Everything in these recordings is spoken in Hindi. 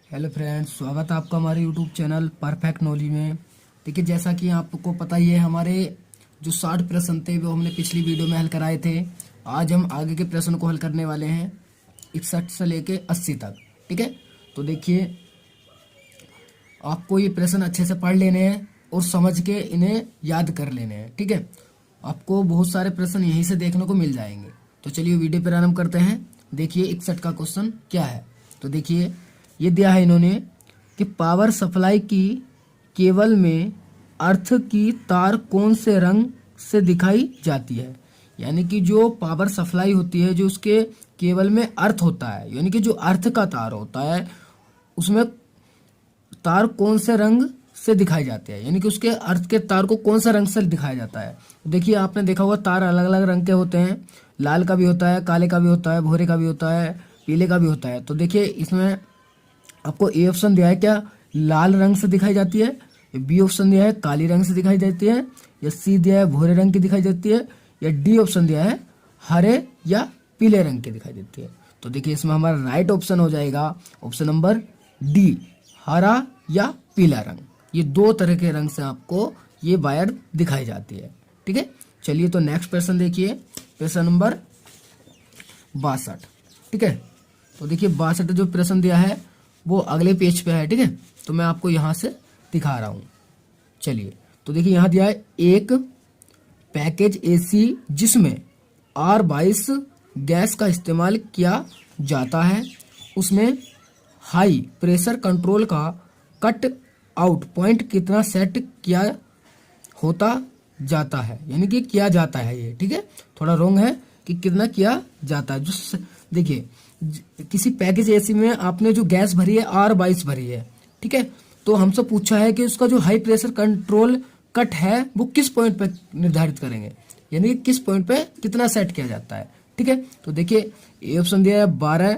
हेलो फ्रेंड्स, स्वागत है आपका हमारे यूट्यूब चैनल परफेक्ट नॉलेज में। देखिए, जैसा कि आपको पता ही है, हमारे जो 60 प्रश्न थे वो हमने पिछली वीडियो में हल कराए थे। आज हम आगे के प्रश्न को हल करने वाले हैं 61 से लेके 80 तक। ठीक है, तो देखिए, आपको ये प्रश्न अच्छे से पढ़ लेने हैं और समझ के इन्हें याद कर लेने हैं। ठीक है, आपको बहुत सारे प्रश्न यहीं से देखने को मिल जाएंगे। तो चलिए वीडियो प्रारंभ करते हैं। देखिए 61 का क्वेश्चन क्या है। तो देखिए, ये दिया है इन्होंने कि पावर सप्लाई की केबल में अर्थ की तार कौन से रंग से दिखाई जाती है। यानी कि जो पावर सप्लाई होती है, जो उसके केबल में अर्थ होता है, यानी कि जो अर्थ का तार होता है, उसमें तार कौन से रंग से दिखाए जाते हैं, यानी कि उसके अर्थ के तार को कौन सा रंग से दिखाया जाता है। देखिए, आपने देखा होगा तार अलग अलग रंग के होते हैं। लाल का भी होता है, काले का भी होता है, भूरे का भी होता है, पीले का भी होता है। तो देखिए, इसमें आपको ए ऑप्शन दिया है, क्या लाल रंग से दिखाई जाती है। बी ऑप्शन दिया है काली रंग से दिखाई जाती है, या सी दिया है भूरे रंग की दिखाई देती है, या डी ऑप्शन दिया है हरे या पीले रंग की दिखाई देती है। तो देखिए, इसमें हमारा राइट ऑप्शन हो जाएगा ऑप्शन नंबर डी, हरा या पीला रंग। ये दो तरह के रंग से आपको ये वायर दिखाई जाती है। ठीक है, चलिए तो नेक्स्ट प्रश्न देखिए, प्रश्न नंबर 62। ठीक है, तो देखिए 62 जो प्रश्न दिया है वो अगले पेज पे है। ठीक है, तो मैं आपको यहां से दिखा रहा हूं। चलिए, तो देखिए यहां दिया है एक पैकेज एसी जिसमें R22 गैस का इस्तेमाल किया जाता है, उसमें हाई प्रेशर कंट्रोल का कट आउट पॉइंट कितना सेट किया होता जाता है, यानी कि किया जाता है ये। ठीक है, थोड़ा रॉन्ग है कि कितना किया जाता है। जो देखिए, किसी पैकेज एसी में आपने जो गैस भरी है R22 भरी है। ठीक है, तो हमसे पूछा है कि उसका जो हाई प्रेशर कंट्रोल कट है वो किस पॉइंट पे निर्धारित करेंगे, यानी कि किस पॉइंट पे कितना सेट किया जाता है। ठीक है, तो देखिए ए ऑप्शन दिया है 12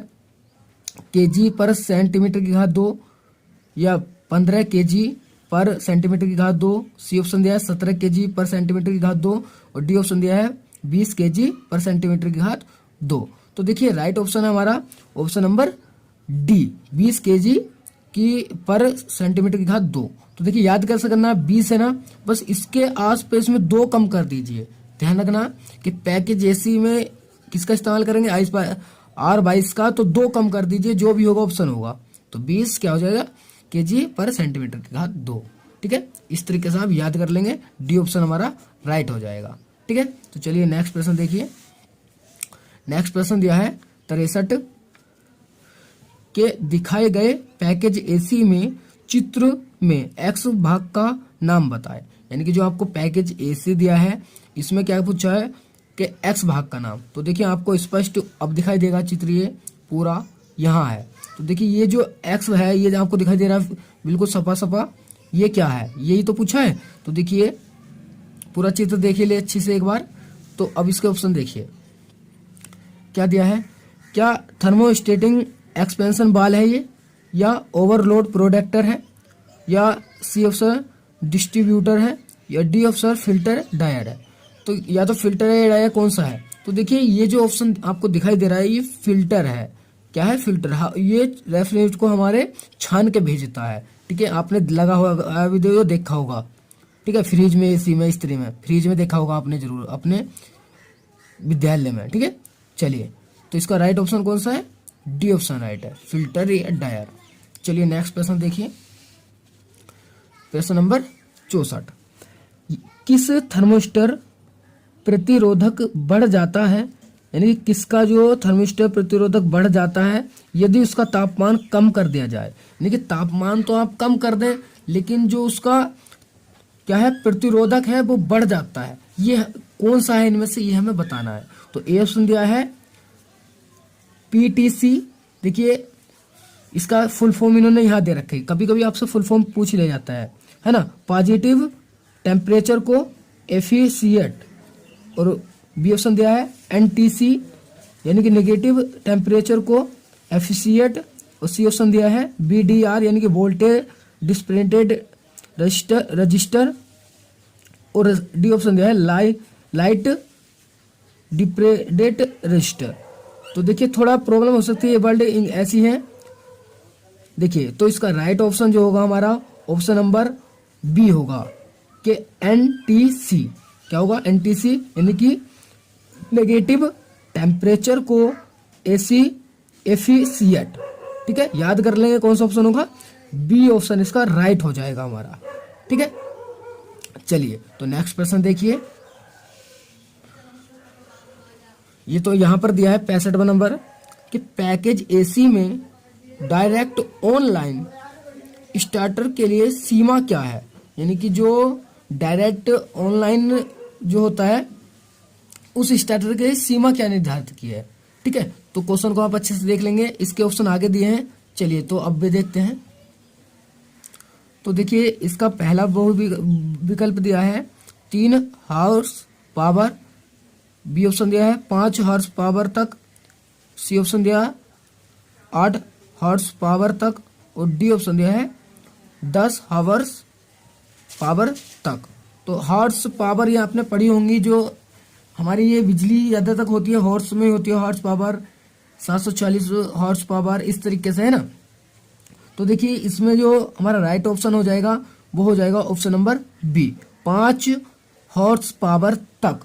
kg पर सेंटीमीटर की घात 2, या 15 kg पर सेंटीमीटर की घात 2। सी ऑप्शन दिया है 17 kg पर सेंटीमीटर की घात 2, और डी ऑप्शन दिया है 20 kg पर सेंटीमीटर की घात 2। तो देखिए राइट ऑप्शन है हमारा ऑप्शन नंबर डी, 20 kg की पर सेंटीमीटर की घात 2। तो देखिए याद कर सकना 20 है ना, बस इसके आसपास में 2 कम कर दीजिए। ध्यान रखना कि पैकेज एसी में किसका इस्तेमाल करेंगे, R22 का, तो 2 कम कर दीजिए, जो भी होगा ऑप्शन होगा। तो 20 क्या हो जाएगा kg पर सेंटीमीटर की घात 2। ठीक है, इस तरीके से आप याद कर लेंगे, डी ऑप्शन हमारा राइट हो जाएगा। ठीक है, तो चलिए नेक्स्ट प्रश्न देखिए। नेक्स्ट प्रश्न दिया है 63 के दिखाए गए पैकेज एसी में चित्र में एक्स भाग का नाम बताए। यानी कि जो आपको पैकेज एसी दिया है इसमें क्या पूछा है कि एक्स भाग का नाम। तो देखिए आपको स्पष्ट अब दिखाई देगा, चित्र ये पूरा यहाँ है। तो देखिए ये जो एक्स है ये आपको दिखाई दे रहा है बिल्कुल सपा सपा, ये क्या है, यही तो पूछा है। तो देखिए पूरा चित्र देखिए ले अच्छी से एक बार। तो अब इसके ऑप्शन देखिए क्या दिया है, क्या थर्मोस्टेटिंग एक्सपेंशन बाल है ये, या ओवरलोड प्रोटेक्टर है, या सी ऑप्शन डिस्ट्रीब्यूटर है, या डी ऑप्शन फिल्टर डायोड है। तो या तो फिल्टर है या डायोड, कौन सा है। तो देखिए ये जो ऑप्शन आपको दिखाई दे रहा है ये फिल्टर है। क्या है, फिल्टर। हाँ, ये रेफ्रिजरेटर को हमारे छान के भेजता है। ठीक है, आपने लगा हुआ वीडियो देखा होगा। ठीक है, फ्रिज में, एसी में, इस्त्री में, फ्रिज में देखा होगा आपने जरूर अपने विद्यालय में। ठीक है, चलिए तो इसका राइट ऑप्शन कौन सा है, डी ऑप्शन राइट है, फिल्टर या डायर। चलिए नेक्स्ट प्रश्न देखिए, प्रश्न नंबर 64। किस थर्मिस्टर प्रतिरोधक बढ़ जाता है, यानी कि किसका जो थर्मिस्टर प्रतिरोधक बढ़ जाता है यदि उसका तापमान कम कर दिया जाए। यानी कि तापमान तो आप कम कर दें लेकिन जो उसका क्या है प्रतिरोधक है वो बढ़ जाता है। ये कौन सा है इनमें से, ये हमें बताना है। तो ए ऑप्शन दिया है PTC। देखिए इसका फुल फॉर्म इन्होंने यहाँ दे रखे, कभी कभी आपसे फुल फॉर्म पूछ लिया जाता है ना। पॉजिटिव टेम्परेचर को एफिशिएट, और बी ऑप्शन दिया है NTC यानी कि नेगेटिव टेम्परेचर को एफिशिएट, और सी ऑप्शन दिया है BDR यानी कि वोल्टेज डिस्प्रेटेड रजिस्टर, और डी ऑप्शन दिया है लाइट डिप्रेडेट रजिस्टर। तो देखिए थोड़ा प्रॉब्लम हो सकती है, ये वर्ड ऐसी है देखिए तो इसका राइट ऑप्शन जो होगा हमारा ऑप्शन नंबर बी होगा कि एनटीसी। क्या होगा? एनटीसी यानी कि नेगेटिव टेम्परेचर को एसी एफिशिएंट। ठीक है, याद कर लेंगे कौन सा ऑप्शन होगा, बी ऑप्शन इसका राइट हो जाएगा हमारा। ठीक है, चलिए तो नेक्स्ट प्रश्न देखिए। ये तो यहां पर दिया है 65वां नंबर कि पैकेज एसी में डायरेक्ट ऑनलाइन स्टार्टर के लिए सीमा क्या है। यानी कि जो डायरेक्ट ऑनलाइन जो होता है उस स्टार्टर के लिए सीमा क्या निर्धारित की है। ठीक है, तो क्वेश्चन को आप अच्छे से देख लेंगे, इसके ऑप्शन आगे दिए हैं। चलिए तो अब भी देखते हैं। तो देखिए इसका पहला बहु विकल्प दिया है 3 हॉर्स पावर, बी ऑप्शन दिया है 5 हॉर्स पावर तक, सी ऑप्शन दिया है 8 हॉर्स पावर तक और डी ऑप्शन दिया है 10 हॉर्स पावर तक। तो हॉर्स पावर ये आपने पढ़ी होंगी, जो हमारी ये बिजली ज़्यादा तक होती है हॉर्स में होती है, हॉर्स पावर 740 हॉर्स पावर इस तरीके से, है ना। तो देखिए इसमें जो हमारा राइट ऑप्शन हो जाएगा वो हो जाएगा option number B, 5 horse power तक।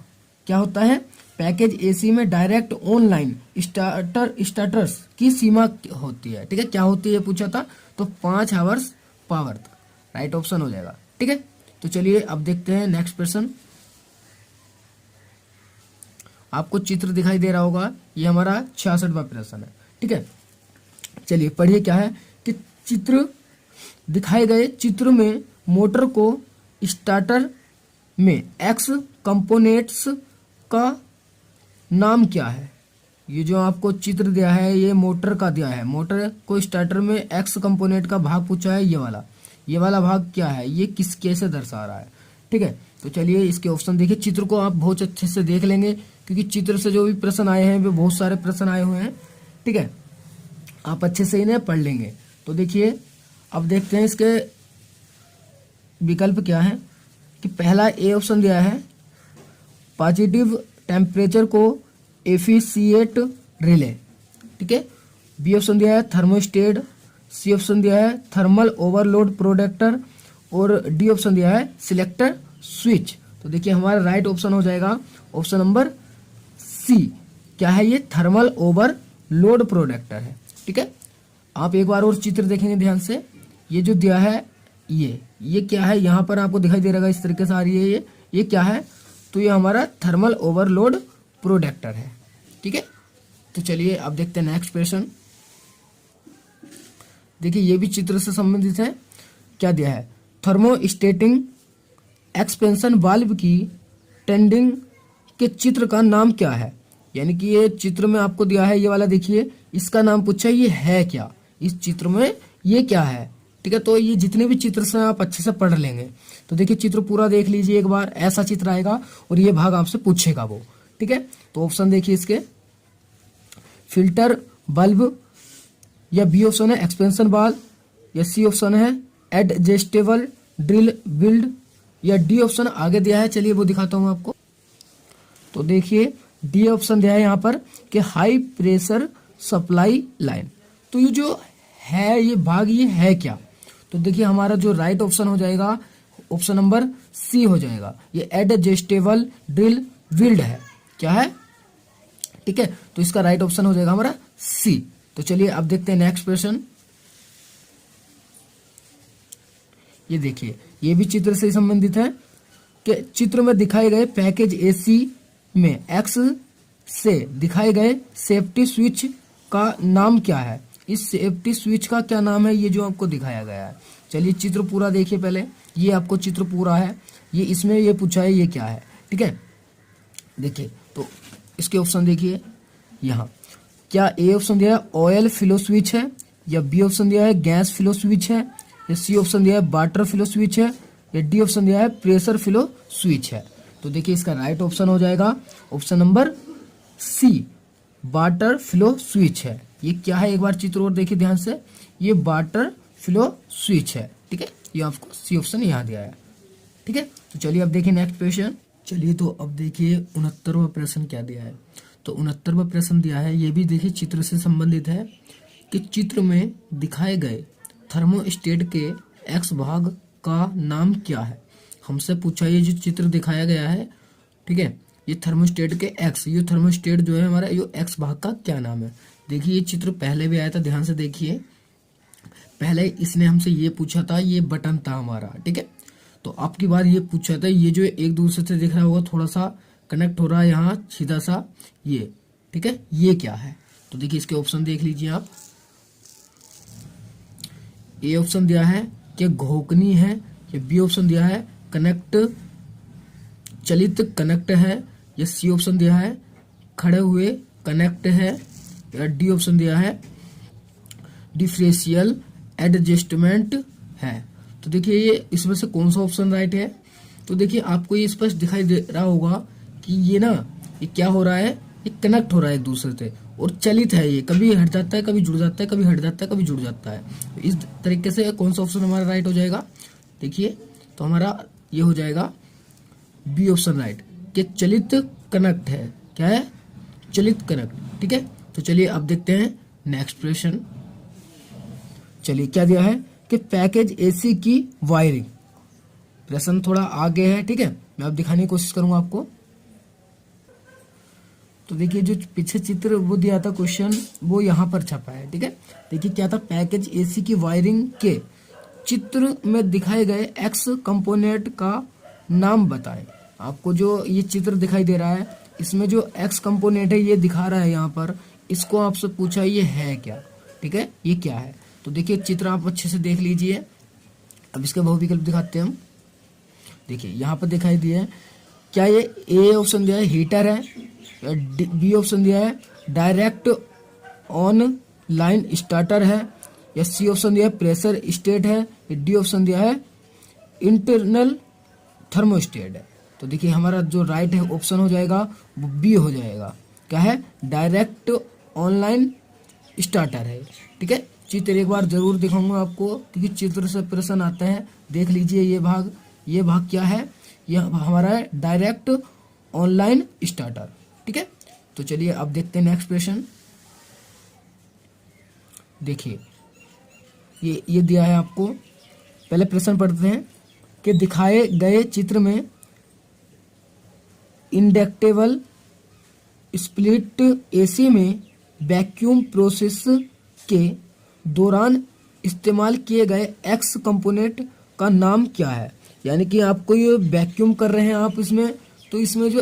क्या होता है, पैकेज एसी में डायरेक्ट ऑनलाइन स्टार्टर्स की सीमा होती है। ठीक है, क्या होती है पूछा था, तो 5 हॉर्स पावर तक राइट ऑप्शन हो जाएगा। ठीक है, तो चलिए अब देखते हैं नेक्स्ट प्रश्न। आपको चित्र दिखाई दे रहा होगा, ये हमारा 66वां प्रश्न है। ठीक है, चलिए पढ़िए क्या है कि चित्र दिखाए गए चित्र में मोटर को स्टार्टर में एक्स कंपोनेंट्स का नाम क्या है। ये जो आपको चित्र दिया है ये मोटर का दिया है, मोटर को स्टार्टर में एक्स कंपोनेंट का भाग पूछा है, ये वाला भाग क्या है, ये किस कैसे दर्शा रहा है। ठीक है, तो चलिए इसके ऑप्शन देखिए। चित्र को आप बहुत अच्छे से देख लेंगे क्योंकि चित्र से जो भी प्रश्न आए हैं वे बहुत सारे प्रश्न आए हुए हैं। ठीक है, आप अच्छे से इन्हें पढ़ लेंगे। तो देखिए अब देखते हैं इसके विकल्प क्या है कि पहला ए ऑप्शन दिया है पॉजिटिव टेम्परेचर को एफिशिएंट रिले। ठीक है, बी ऑप्शन दिया है थर्मोस्टेट, सी ऑप्शन दिया है थर्मल ओवरलोड प्रोटेक्टर और डी ऑप्शन दिया है सिलेक्टर स्विच। तो देखिए हमारा राइट ऑप्शन हो जाएगा ऑप्शन नंबर सी। क्या है ये, थर्मल ओवरलोड प्रोटेक्टर है। ठीक है, आप एक बार और चित्र देखेंगे ध्यान से। ये जो दिया है ये क्या है, यहाँ पर आपको दिखाई दे रहा है इस तरीके से आ रही है, ये क्या है, तो ये हमारा थर्मल ओवरलोड प्रोटेक्टर है। ठीक है, तो चलिए अब देखते हैं नेक्स्ट प्रश्न। देखिए ये भी चित्र से संबंधित है। क्या दिया है, थर्मोस्टेटिंग एक्सपेंशन वाल्व की टेंडिंग के चित्र का नाम क्या है। यानी कि ये चित्र में आपको दिया है ये वाला, देखिए इसका नाम पूछा है, ये है क्या, इस चित्र में ये क्या है। ठीक है, तो ये जितने भी चित्र से आप अच्छे से पढ़ लेंगे। तो देखिए चित्र पूरा देख लीजिए एक बार, ऐसा चित्र आएगा और ये भाग आपसे पूछेगा वो। ठीक है, तो ऑप्शन देखिए इसके, फिल्टर बल्ब, या बी ऑप्शन है एक्सपेंशन वाल्व, या सी ऑप्शन है एडजस्टेबल ड्रिल बिल्ड, या डी ऑप्शन आगे दिया है, चलिए वो दिखाता हूं आपको। तो देखिए डी ऑप्शन दिया है यहाँ पर कि हाई प्रेशर सप्लाई लाइन। तो ये जो है ये भाग ये है क्या, तो देखिए हमारा जो राइट ऑप्शन हो जाएगा ऑप्शन नंबर सी हो जाएगा, ये एडजस्टेबल ड्रिल बिल्ड है। क्या है, ठीक है, तो इसका राइट ऑप्शन हो जाएगा हमारा सी। तो चलिए अब देखते हैं नेक्स्ट प्रश्न। ये देखिए ये भी चित्र से संबंधित है कि चित्र में दिखाए गए पैकेज एसी में एक्स से दिखाए गए सेफ्टी स्विच का नाम क्या है। इस सेफ्टी स्विच का क्या नाम है, ये जो आपको दिखाया गया है। चलिए चित्र पूरा देखिए पहले, ये आपको चित्र पूरा है, ये इसमें ये पूछा है ये क्या है। ठीक है, देखिए तो इसके ऑप्शन देखिए यहाँ, क्या ए ऑप्शन दिया है ऑयल फ्लो स्विच है, या बी ऑप्शन दिया है गैस फ्लो स्विच है, या सी ऑप्शन दिया है वाटर फ्लो स्विच है, या डी ऑप्शन दिया है प्रेशर फ्लो स्विच है। तो देखिए इसका राइट ऑप्शन हो जाएगा option number C, water flow switch है। ये क्या है, एक बार चित्र और देखिए ध्यान से, ये वाटर फ्लो स्विच है। ठीक है, ये आपको सी ऑप्शन यहाँ दिया है। ठीक है, तो चलिए अब देखिए नेक्स्ट क्वेश्चन। चलिए तो अब देखिए 69वां प्रश्न क्या दिया है। तो 69वां प्रश्न दिया है, ये भी देखिए चित्र से संबंधित है कि चित्र में दिखाए गए थर्मोस्टेट के एक्स भाग का नाम क्या है। हमसे पूछा ये जो चित्र दिखाया गया है, ठीक है, ये थर्मोस्टेट के एक्स, ये थर्मोस्टेट जो है हमारा, ये एक्स भाग का क्या नाम है। देखिए ये चित्र पहले भी आया था, ध्यान से देखिए। पहले इसने हमसे ये पूछा था, ये बटन था हमारा, ठीक है। तो आपकी बार ये पूछा था, ये जो एक दूसरे से दिख रहा होगा, थोड़ा सा कनेक्ट हो रहा है यहाँ सीधा सा, ये, ठीक है, ये क्या है। तो देखिए इसके ऑप्शन देख लीजिए आप। ए ऑप्शन दिया है कि घोकनी है, या बी ऑप्शन दिया है कनेक्ट, चलित कनेक्ट है, या सी ऑप्शन दिया है खड़े हुए कनेक्ट है, या डी ऑप्शन दिया है डिफरेंशियल एडजस्टमेंट है। तो देखिए ये इसमें से कौन सा ऑप्शन राइट है। तो देखिए आपको ये स्पष्ट दिखाई दे रहा होगा कि ये ना, ये क्या हो रहा है, ये कनेक्ट हो रहा है एक दूसरे से, और चलित है, ये कभी हट जाता है, कभी जुड़ जाता है, कभी हट जाता है, कभी जुड़ जाता है। तो इस तरीके से कौन सा ऑप्शन हमारा राइट हो जाएगा। देखिए तो हमारा ये हो जाएगा बी ऑप्शन राइट, कि चलित कनेक्ट है। क्या है, चलित कनेक्ट, ठीक है। तो चलिए अब देखते हैं नेक्स्ट प्रश्न। चलिए क्या दिया है कि पैकेज एसी की वायरिंग। प्रश्न थोड़ा आगे है, ठीक है, मैं अब दिखाने की कोशिश करूंगा आपको। तो देखिए जो पीछे चित्र वो दिया था क्वेश्चन, वो यहाँ पर छपा है, ठीक है। देखिए क्या था, पैकेज एसी की वायरिंग के चित्र में दिखाए गए एक्स कंपोनेंट का नाम बताएं। आपको जो ये चित्र दिखाई दे रहा है, इसमें जो एक्स कंपोनेंट है ये दिखा रहा है यहाँ पर, इसको आपसे पूछा ये है क्या, ठीक है, ये क्या है। तो देखिए चित्र आप अच्छे से देख लीजिए। अब इसके बहुविकल्प दिखाते हैं हम। देखिए यहाँ पर दिखाई दिया है, क्या ये ए ऑप्शन दिया है हीटर है, बी ऑप्शन दिया है डायरेक्ट ऑन लाइन स्टार्टर है, या सी ऑप्शन दिया है प्रेशर स्टेट है, या डी ऑप्शन दिया है इंटरनल थर्मोस्टेट है। तो देखिए हमारा जो राइट है ऑप्शन हो जाएगा वो बी हो जाएगा। क्या है, डायरेक्ट ऑनलाइन स्टार्टर है, ठीक है। चित्र एक बार जरूर दिखाऊंगा आपको, क्योंकि चित्र से प्रश्न आता है। देख लीजिए ये भाग क्या है, ये हमारा है डायरेक्ट ऑनलाइन स्टार्टर, ठीक है। तो चलिए अब देखते हैं नेक्स्ट प्रश्न। देखिए ये दिया है आपको, पहले प्रश्न पढ़ते हैं कि दिखाए गए चित्र में इंडक्टेबल स्प्लिट एसी में वैक्यूम प्रोसेस के दौरान इस्तेमाल किए गए एक्स कंपोनेंट का नाम क्या है। यानी कि आपको ये वैक्यूम कर रहे हैं आप इसमें, तो इसमें जो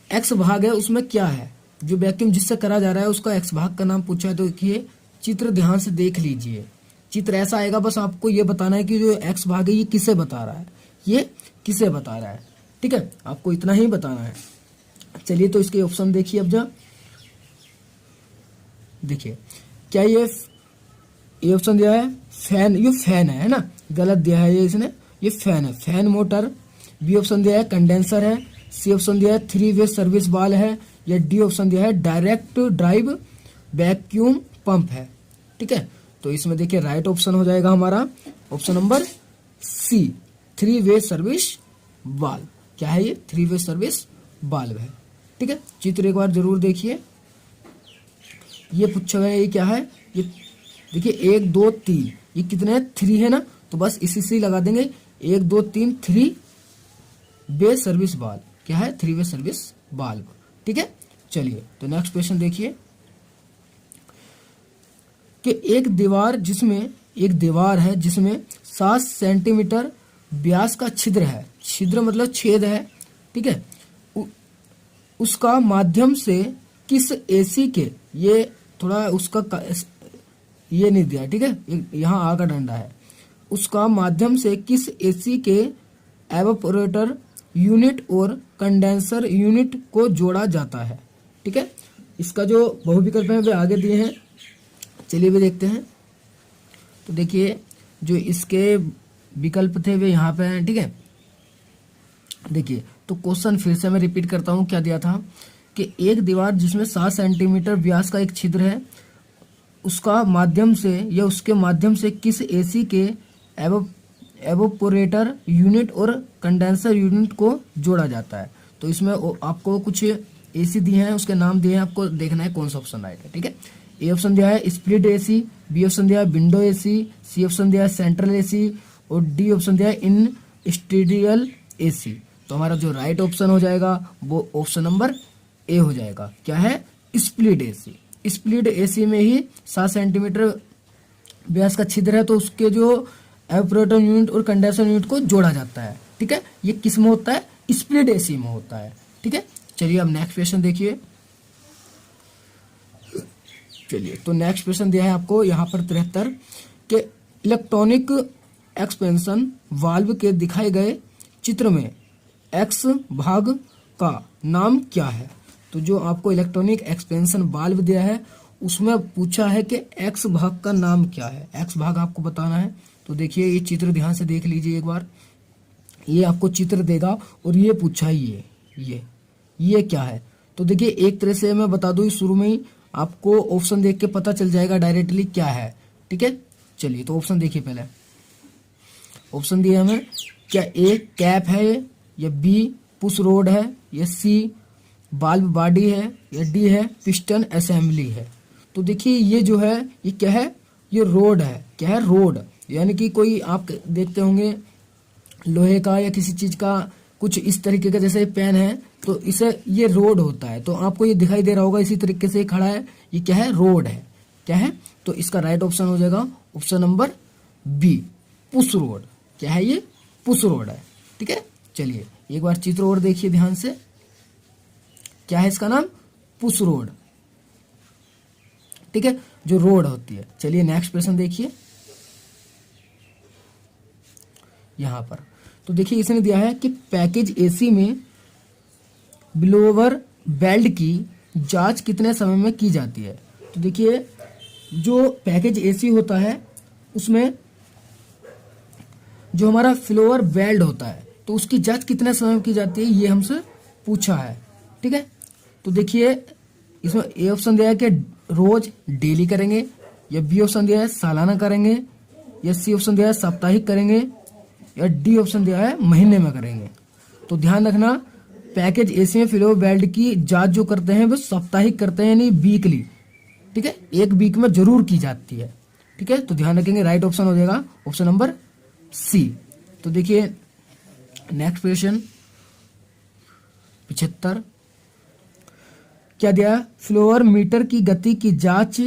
एक्स भाग है उसमें क्या है, जो वैक्यूम जिससे करा जा रहा है उसका एक्स भाग का नाम पूछा है। तो देखिए चित्र ध्यान से देख लीजिए, चित्र ऐसा आएगा, बस आपको ये बताना है कि जो एक्स भाग है ये किसे बता रहा है, ये किसे बता रहा है, ठीक है, आपको इतना ही बताना है। चलिए तो इसके ऑप्शन देखिए अब जा। देखिए क्या ये ऑप्शन दिया है फैन, ये फैन है ना, गलत दिया है ये इसने, ये फैन है, फैन मोटर। बी ऑप्शन दिया है कंडेंसर है, सी ऑप्शन दिया है 3 वे सर्विस वाल्व है, या डी ऑप्शन दिया है डायरेक्ट ड्राइव वैक्यूम पंप है, ठीक है। तो इसमें देखिए राइट ऑप्शन हो जाएगा हमारा ऑप्शन नंबर सी, 3 वे सर्विस वाल्व। क्या है ये, 3 वे सर्विस वाल्व है, ठीक है। चित्र एक बार जरूर देखिए। ये पूछा गया ये क्या है, ये देखिए 1 2 3, ये कितने हैं, 3 है ना, तो बस इसी से लगा देंगे 1 2 3, 3 वे सर्विस वाल्व। क्या है, 3 वे सर्विस वाल्व, ठीक है। चलिए तो नेक्स्ट क्वेश्चन देखिए कि एक दीवार है जिसमें 7 सेंटीमीटर व्यास का छिद्र है, छिद्र मतलब छेद है, ठीक है, उसका माध्यम से किस एसी के, ये थोड़ा उसका ये नहीं दिया, ठीक है, यहाँ आगा डंडा है, उसका माध्यम से किस एसी के एवापोरेटर यूनिट और कंडेंसर यूनिट को जोड़ा जाता है, ठीक है। इसका जो बहुविकल्प है वे आगे दिए हैं, चलिए भी देखते हैं। तो देखिए जो इसके विकल्प थे वे यहाँ पे हैं, ठीक है। देखिए तो क्वेश्चन फिर से मैं रिपीट करता हूँ, क्या दिया था कि एक दीवार जिसमें 7 सेंटीमीटर व्यास का एक छिद्र है, उसका माध्यम से या उसके माध्यम से किस एसी के एवोपोरेटर यूनिट और कंडेंसर यूनिट को जोड़ा जाता है। तो इसमें आपको कुछ एसी दिए हैं, उसके नाम दिए हैं, आपको देखना है कौन सा ऑप्शन राइट है, ठीक है। ए ऑप्शन दिया है स्प्लिट एसी, बी ऑप्शन दिया है विंडो एसी, सी ऑप्शन दिया है सेंट्रल एसी और डी ऑप्शन दिया है इन स्टीरियल एसी। तो हमारा जो राइट ऑप्शन हो जाएगा वो ऑप्शन नंबर ए हो जाएगा। क्या है? Split AC. स्प्लिट एसी में ही 7 सेंटीमीटर व्यास का छिद्र है, तो उसके जो एवापोरेटर यूनिट और कंडेंसर यूनिट को जोड़ा जाता है। ठीक है, ये किस में होता है? स्प्लिट एसी में होता है। ठीक है, चलिए अब नेक्स्ट क्वेश्चन देखिए। चलिए तो नेक्स्ट क्वेश्चन दिया है आपको यहाँ पर 73 के इलेक्ट्रॉनिक एक्सपेंशन वाल्व के दिखाए गए चित्र में एक्स भाग का नाम क्या है? तो जो आपको इलेक्ट्रॉनिक एक्सपेंशन वाल्व दिया है उसमें पूछा है कि एक्स भाग का नाम क्या है। एक्स भाग आपको बताना है। तो देखिए ये चित्र ध्यान से देख लीजिए एक बार। ये आपको चित्र देगा और ये पूछा है ये क्या है? तो देखिए एक तरह से मैं बता दूं शुरू में ही आपको ऑप्शन देख के पता चल जाएगा डायरेक्टली क्या है। ठीक है, चलिए तो ऑप्शन देखिए। पहले ऑप्शन दिए हमें, क्या ए कैप है या बी पुश रोड है या सी बाल्ब बॉडी है या डी है पिस्टन असेंबली है। तो देखिए ये जो है ये क्या है? ये रोड है। क्या है? रोड। यानी कि कोई आप देखते होंगे लोहे का या किसी चीज का कुछ इस तरीके का, जैसे पेन है तो इसे ये रोड होता है। तो आपको ये दिखाई दे रहा होगा इसी तरीके से खड़ा है। ये क्या है? रोड है। क्या है? तो इसका राइट ऑप्शन हो जाएगा option number B push rod. क्या है? ये पुश रोड है। ठीक है, चलिए एक बार चित्र और देखिए ध्यान से। क्या है इसका नाम? Push road. ठीक है, जो रोड होती है। चलिए नेक्स्ट क्वेश्चन देखिए यहां पर। तो देखिए इसने दिया है कि पैकेज एसी में ब्लोअर बेल्ट की जांच कितने समय में की जाती है? तो देखिए जो पैकेज एसी होता है उसमें जो हमारा फ्लोअर बेल्ट होता है तो उसकी जांच कितने समय में की जाती है, ये हमसे पूछा है। ठीक है, तो देखिए इसमें ए ऑप्शन दिया है कि रोज डेली करेंगे, या बी ऑप्शन दिया है सालाना करेंगे, या सी ऑप्शन दिया है साप्ताहिक करेंगे, या डी ऑप्शन दिया है महीने में करेंगे। तो ध्यान रखना पैकेज एसी में फ्लोअर बेल्ट की जांच जो करते हैं वो साप्ताहिक करते हैं, यानी वीकली। ठीक है, एक वीक में जरूर की जाती है। ठीक है, तो ध्यान रखेंगे राइट ऑप्शन हो जाएगा ऑप्शन नंबर सी। तो देखिए नेक्स्ट क्वेश्चन 75 क्या दिया? फ्लोअर मीटर की गति की जांच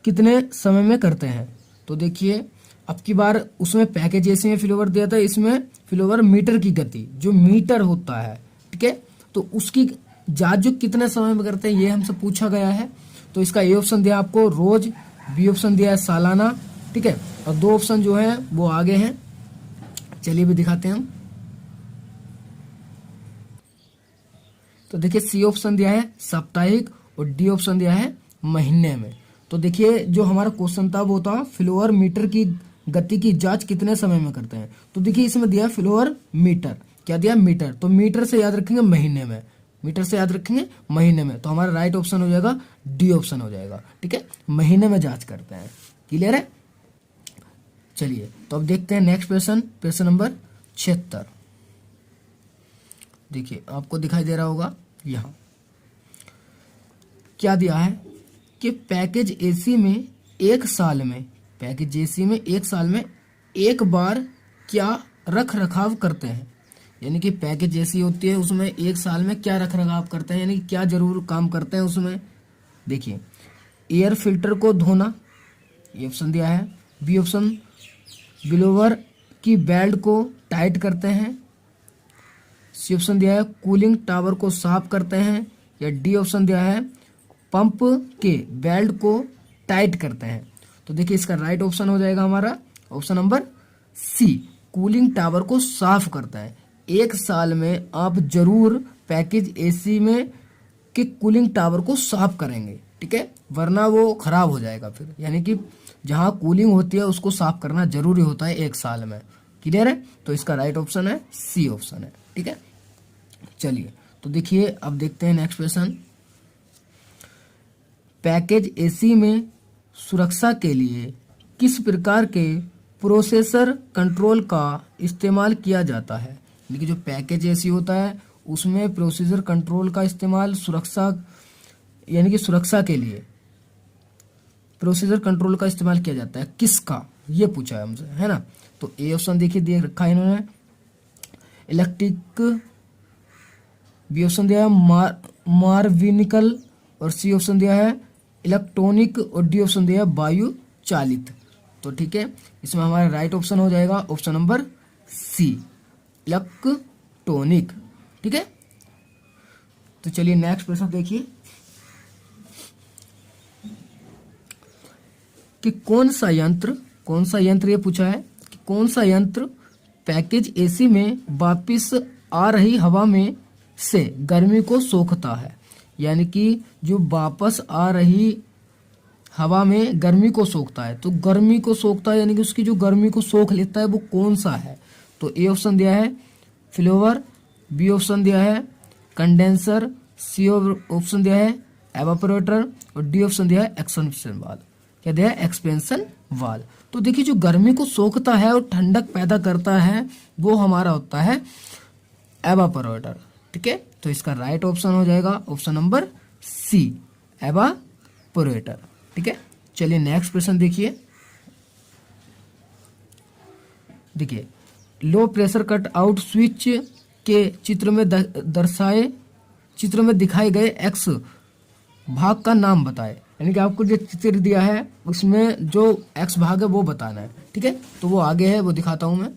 कितने समय में करते हैं? तो देखिए अब की बार उसमें पैकेज एसी में फ्लोअर दिया था, इसमें फ्लोअर मीटर की गति जो मीटर होता है। ठीक है, तो उसकी जांच जो कितने समय में करते हैं ये हमसे पूछा गया है। तो इसका ए ऑप्शन दिया आपको रोज, बी ऑप्शन दिया है सालाना। ठीक है, और दो ऑप्शन जो है वो आगे हैं। चलिए भी दिखाते हैं हम। तो देखिए सी ऑप्शन दिया है साप्ताहिक और डी ऑप्शन दिया है महीने में। तो देखिए जो हमारा क्वेश्चन था वो था फ्लोअर मीटर की गति की जांच कितने समय में करते हैं। तो देखिए इसमें दिया फ्लोअर मीटर। क्या दिया? मीटर। तो मीटर से याद रखेंगे महीने में, मीटर से याद रखेंगे महीने में। तो हमारा राइट ऑप्शन हो जाएगा डी ऑप्शन हो जाएगा। ठीक है, महीने में जांच करते हैं। क्लियर है? चलिए तो अब देखते हैं नेक्स्ट क्वेश्चन, क्वेश्चन नंबर 76। देखिए आपको दिखाई दे रहा होगा यहाँ क्या दिया है कि पैकेज एसी में एक साल में एक बार क्या रख रखाव करते हैं। यानी कि पैकेज एसी होती है उसमें एक साल में क्या रख रखाव करते हैं, यानी कि क्या जरूर काम करते हैं उसमें। देखिए एयर फिल्टर को धोना, ये ऑप्शन दिया है। बी ऑप्शन ब्लोअर की बेल्ट को टाइट करते हैं। सी ऑप्शन दिया है कूलिंग टावर को साफ करते हैं, या डी ऑप्शन दिया है पंप के बेल्ट को टाइट करते हैं। तो देखिए इसका राइट ऑप्शन हो जाएगा हमारा option number C, cooling tower को साफ करता है। एक साल में आप जरूर पैकेज एसी में के कूलिंग टावर को साफ करेंगे। ठीक है, वरना वो खराब हो जाएगा फिर। यानी कि जहां कूलिंग होती है उसको साफ करना जरूरी होता है एक साल में। क्लियर है? तो इसका राइट ऑप्शन है सी ऑप्शन है। ठीक है, चलिए तो देखिए अब देखते हैं नेक्स्ट क्वेश्चन। पैकेज एसी में सुरक्षा के लिए किस प्रकार के प्रोसेसर कंट्रोल का इस्तेमाल किया जाता है? यानी कि जो पैकेज एसी होता है उसमें प्रोसेसर कंट्रोल का इस्तेमाल सुरक्षा यानी कि सुरक्षा के लिए प्रोसीजर कंट्रोल का इस्तेमाल किया जाता है? किसका, ये पूछा है हमसे, है ना। तो ए ऑप्शन देखिए दे रखा है इन्होंने इलेक्ट्रिक, बी ऑप्शन दिया है मार्विनिकल, और सी ऑप्शन दिया है इलेक्ट्रॉनिक, और डी ऑप्शन दिया है वायु चालित। तो ठीक है, इसमें हमारा राइट ऑप्शन हो जाएगा ऑप्शन नंबर सी, इलेक्ट्रॉनिक। ठीक है, तो चलिए नेक्स्ट प्रश्न देखिए कि कौन सा यंत्र, ये पूछा है कि कौन सा यंत्र पैकेज एसी में वापस आ रही हवा में से गर्मी को सोखता है। यानी कि जो वापस आ रही हवा में गर्मी को सोखता है, तो गर्मी को सोखता है यानी कि उसकी जो गर्मी को सोख लेता है वो कौन सा है? तो ए ऑप्शन दिया है फ्लोवर, बी ऑप्शन दिया है कंडेंसर, सी ऑप्शन दिया है एवापोरेटर, और डी ऑप्शन दिया है एक्सपेंशन वाल्व। क्या दिया है? Expansion valve. तो देखिए जो गर्मी को सोखता है और ठंडक पैदा करता है वो हमारा होता है एवापोरेटर। ठीक है, तो इसका राइट ऑप्शन हो जाएगा ऑप्शन नंबर सी, एवापोरेटर। ठीक है, चलिए नेक्स्ट प्रश्न देखिए low pressure cut out switch के चित्र में दिखाए गए एक्स भाग का नाम बताए। यानी कि आपको जो चित्र दिया है उसमें जो एक्स भाग है वो बताना है। ठीक है, तो वो आगे है, वो दिखाता हूं मैं।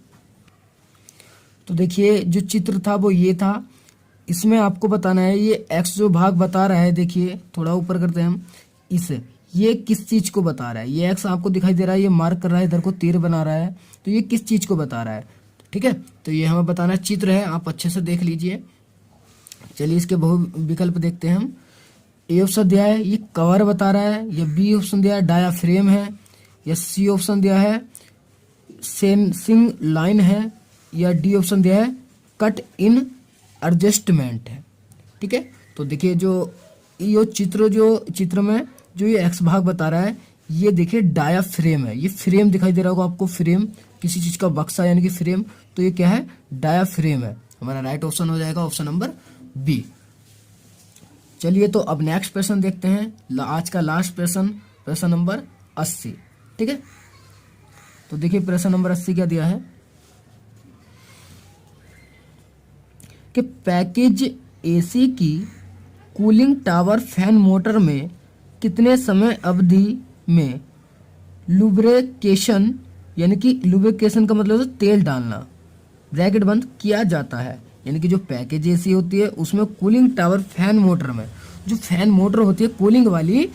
तो देखिए जो चित्र था वो ये था, इसमें आपको बताना है ये एक्स जो भाग बता रहा है, देखिए थोड़ा ऊपर करते हैं हम इसे, ये किस चीज को बता रहा है? ये एक्स आपको दिखाई दे रहा है, ये मार्क कर रहा है, इधर को तीर बना रहा है, तो ये किस चीज को बता रहा है? ठीक है, तो ये हमें बताना है, चित्र है, आप अच्छे से देख लीजिए। चलिए इसके बहु विकल्प देखते हैं हम। ए ऑप्शन दिया है ये कवर बता रहा है, या बी ऑप्शन दिया है डायाफ्रेम है, या सी ऑप्शन दिया है सेंसिंग लाइन है, या डी ऑप्शन दिया है कट इन एडजस्टमेंट है। ठीक है, तो देखिए जो चित्र में जो ये एक्स भाग बता रहा है, ये देखिए डायाफ्रेम है, ये फ्रेम दिखाई दे रहा होगा आपको, फ्रेम किसी चीज का बक्सा यानी कि फ्रेम, तो ये क्या है? डायाफ्रेम है। हमारा राइट ऑप्शन हो जाएगा ऑप्शन नंबर बी। चलिए तो अब नेक्स्ट प्रश्न देखते हैं, आज का लास्ट प्रश्न नंबर 80। ठीक है, तो देखिए प्रश्न नंबर 80 क्या दिया है कि पैकेज एसी की कूलिंग टावर फैन मोटर में कितने समय अवधि में लुब्रिकेशन, यानी कि लुब्रिकेशन का मतलब है तेल डालना, ब्रैकेट बंद किया जाता है। यानी कि जो पैकेज एसी होती है उसमें कूलिंग टावर फैन मोटर में, जो फैन मोटर होती है कूलिंग वाली,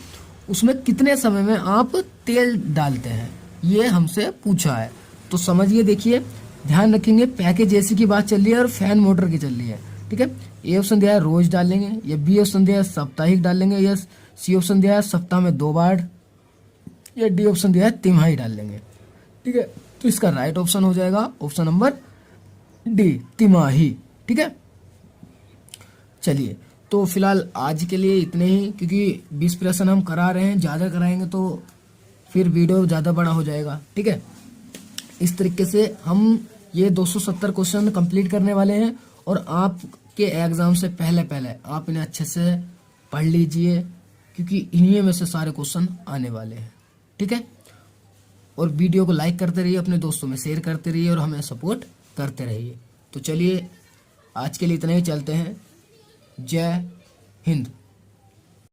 उसमें कितने समय में आप तेल डालते हैं, ये हमसे पूछा है। तो समझिए, देखिए ध्यान रखेंगे, पैकेज एसी की बात चल रही है और फैन मोटर की चल रही है। ठीक है, ए ऑप्शन दिया है रोज डालेंगे, या बी ऑप्शन दिया है साप्ताहिक डालेंगे, या सी ऑप्शन दिया है सप्ताह में 2 बार, या डी ऑप्शन दिया है तिमाही डाल लेंगे। ठीक है, तो इसका राइट ऑप्शन हो जाएगा ऑप्शन नंबर डी, तिमाही। ठीक है, चलिए तो फिलहाल आज के लिए इतने ही, क्योंकि 20 प्रश्न हम करा रहे हैं, ज़्यादा कराएंगे तो फिर वीडियो ज़्यादा बड़ा हो जाएगा। ठीक है, इस तरीके से हम ये 270 क्वेश्चन कंप्लीट करने वाले हैं, और आपके एग्जाम से पहले आप इन्हें अच्छे से पढ़ लीजिए, क्योंकि इन्हीं में से सारे क्वेश्चन आने वाले हैं। ठीक है, और वीडियो को लाइक करते रहिए, अपने दोस्तों में शेयर करते रहिए, और हमें सपोर्ट करते रहिए। तो चलिए आज के लिए इतना ही, चलते हैं। जय हिंद।